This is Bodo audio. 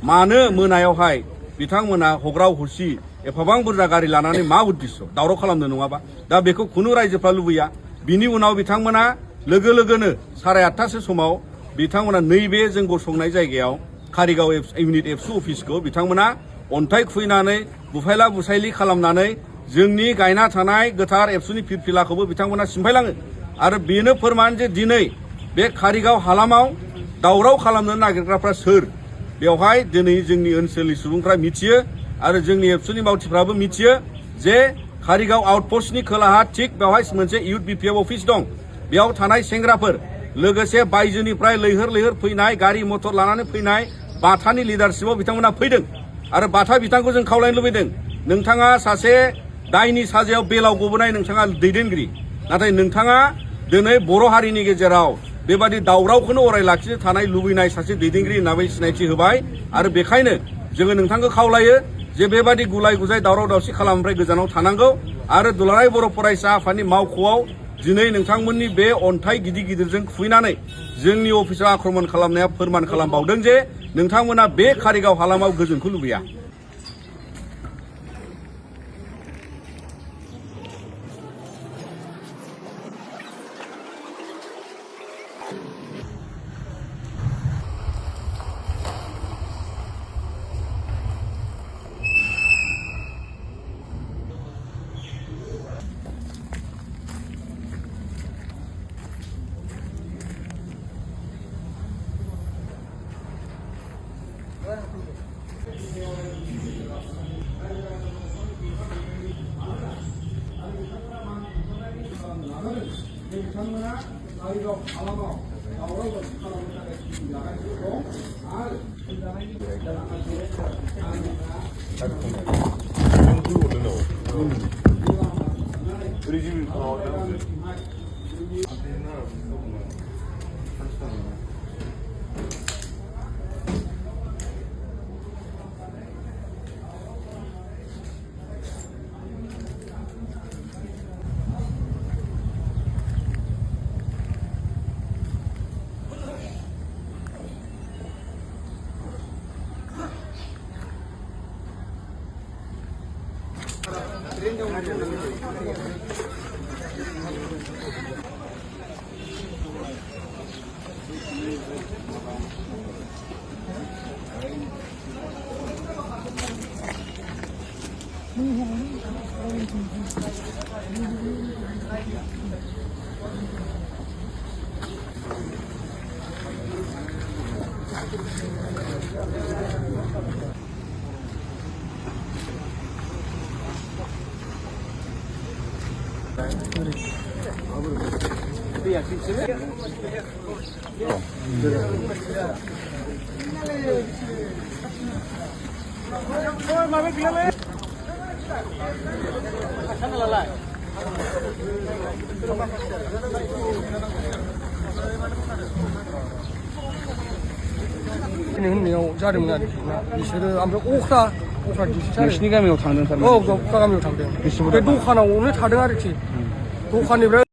मानो मोनायावहाय बिथांमोना हग्राव हरसि एफाबां बुरजा गारि लानानै मा उद्देश्य दावराव खालामनो नङाबा दा बेखौ खुनु रायजोफ्रा लुबैया बिनि उनाव बिथांमोना लोगो लोगोनो 8:30 समाव बिथांमोना नैबे जों गसंनाय जायगायाव कारिगाव इउनिट एबसु अफिसखौ बिथांमोना अन्थाइ खुबैनानै बुफायला बुसायलि खालामनानै जोंनि गायना थानाय गोथार एबसुनि फिरफिलाखौबो बिथांमोना सिमफायलाङो आरो बेनो फोरमान जे दिनै बे कारिगाव हालामाव दावराव खालामनो नागिरग्राफ्रा सोर बेवहाय दिनै जोंनि ओनसोलनि सुबुंफ्रा मिथियो आरो जोंनि एबसुनि मावथिफ्राबो मिथियो जे कारिगाव आउटपस्टनि खोलाहा थिक बेवहाय मोनसे इउथ बिपिएफ अफिस दं बेयाव थानाय सेंग्राफोर लोगोसे बायजोनिफ्राय लैहोर लैहोर फैनाय गारि मटर लानानै फैनाय बाथानि लिडारशिपआव बिथांमोना फैदों आरो बाथा बिथांखौ जों खावलायनो लुबैदों नोंथाङा सासे दायनि साजायाव बेलाव गबोनाय नोंथाङा दैदेनगिरि नाथाय नोंथाङा दिनै बर' हारिनि गेजेराव बेबादि दावरावखौनो अराय लाखिनो थानाय लुबैनाय सासे दैदेनगिरि होननानै सिनायथि होबाय आरो बेखायनो जोङो नोंथांखौ खावलायो जे बेबादि गुलाय गुजाय दावराव दावसि खालामनिफ्राय गोजानाव थानांगौ आरो दुलाराय बर' फरायसा आफादनि मावख'आव दिनै नोंथांमोननि बे अन्थाइ गिदिर गिदिरजों खुबैनानै जोंनि अफिसाव आक्रमण खालामनाया फोरमान खालामबावदों जे नोंथांमोना बे कारिगाव हालामाव गोजोनखौ लुबैया बिथांमोना कारिगाव हालामाव दावराव दावसि खालामनो थाखाय लागासिनो दं आरो होननायाव जादोंमोन आरोखि बिसोरो ओमफ्राय अख्रा डिस्ट्रिक्ट नोंसिनि गामियाव थांदों थारमाने औ अख्रा गामियाव थांदों बे दखानावनो थादों आरोखि दखाननिफ्राय